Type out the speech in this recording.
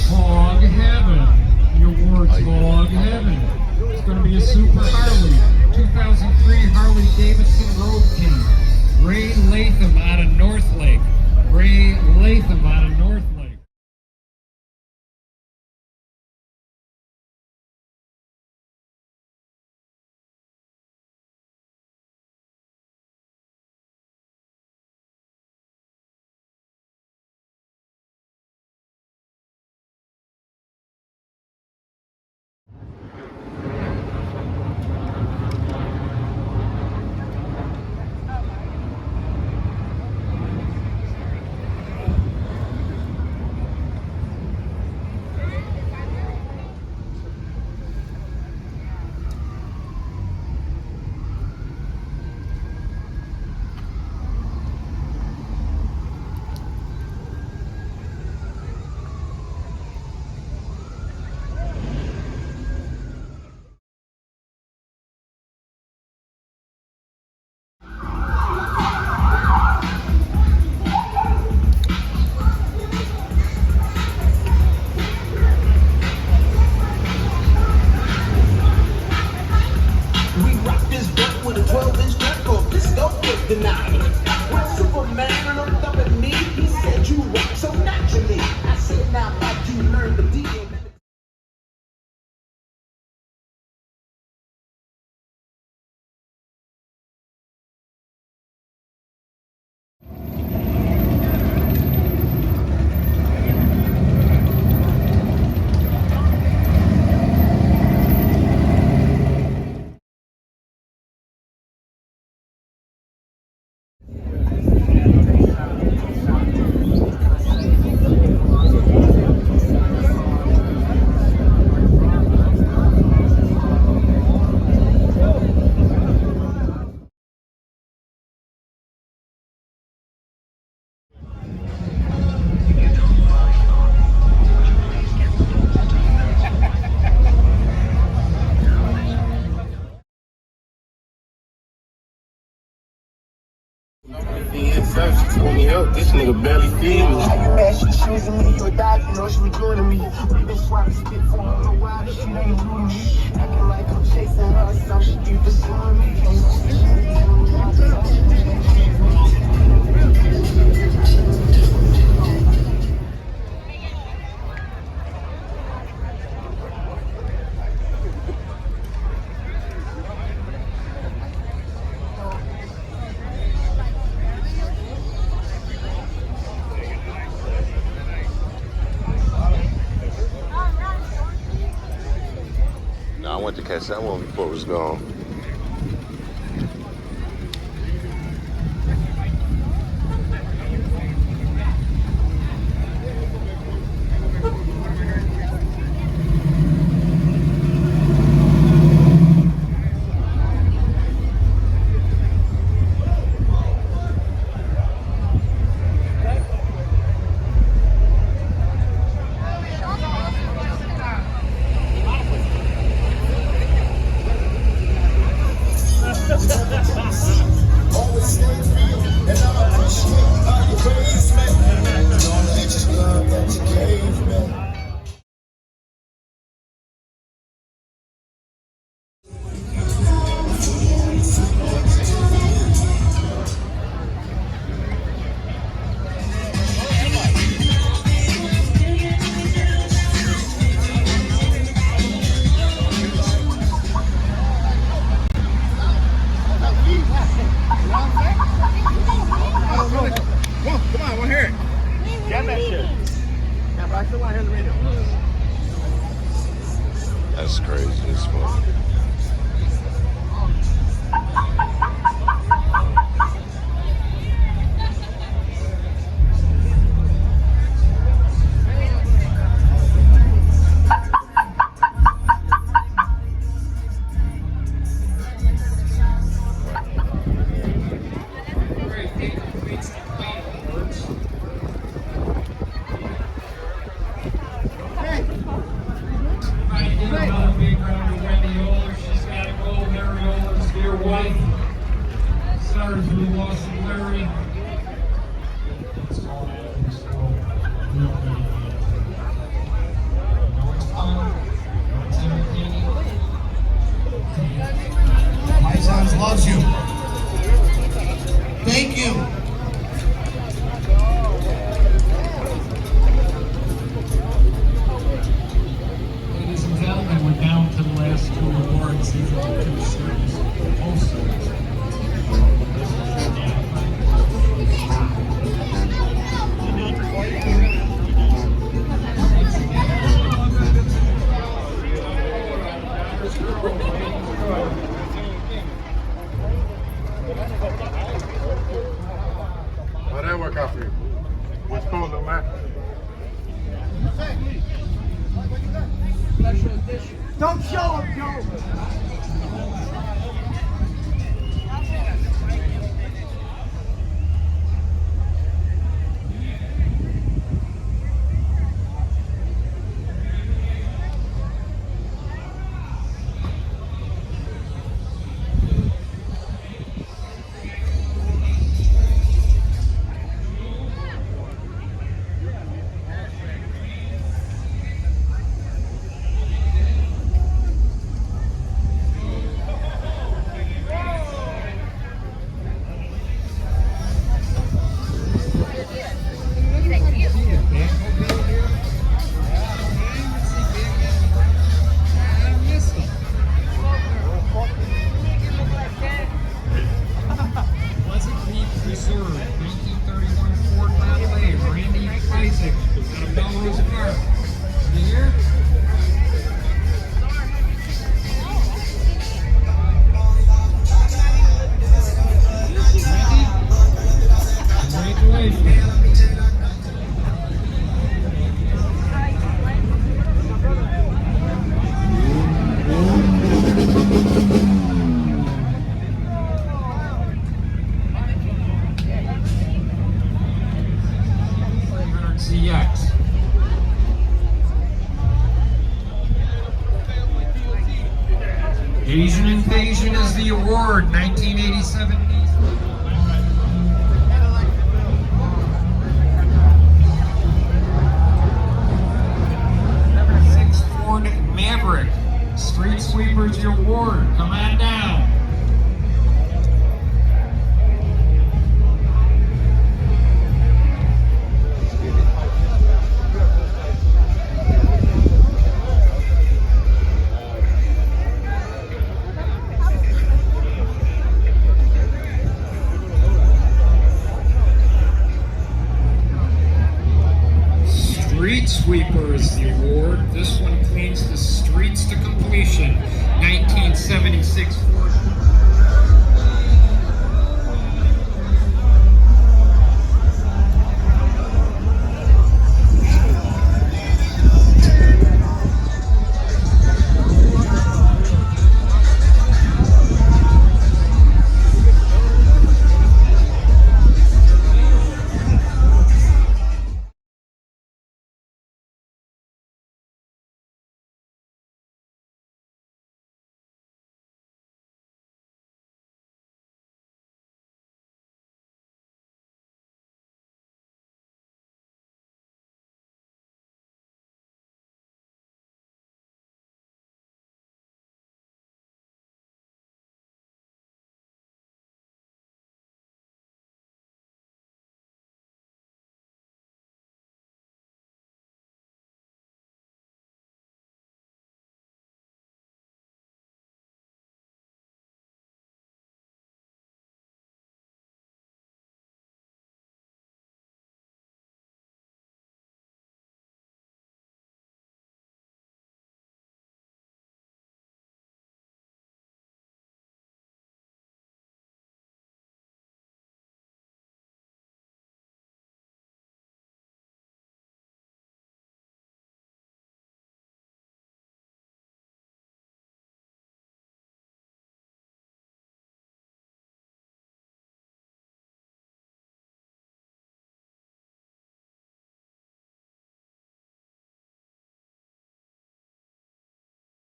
Hog Heaven. The award's Hog Heaven. It's going to be a Super Harley. 2003 Harley Davidson Road King. Ray Latham out of North Lake. Ray Latham out of North Lake. Superman looked up at me, he said you walk so naturally. I said now that you learned the deal. She told me up, this nigga barely feed me. How you mad? She choosing me. You a dog, you know she was doing to me. We been swapping spit for a little while, she ain't rude to me. Acting like I'm chasing her, so she be pursuing me. I went to catch that one before it was gone. That's crazy as fuck. Another big round of Wendy Old. What's cool, little man? Don't show him, Joe. Pleasant Beach Reserve, 1931 Ford Model A, Randy Isaac, out of Melrose Park. You here? Randy? Congratulations. CX. Asian Invasion is the award, 1987. '6 Ford Maverick, Street Sweepers the award. Come on down. Street Sweepers the award. This one cleans the streets to completion. 1976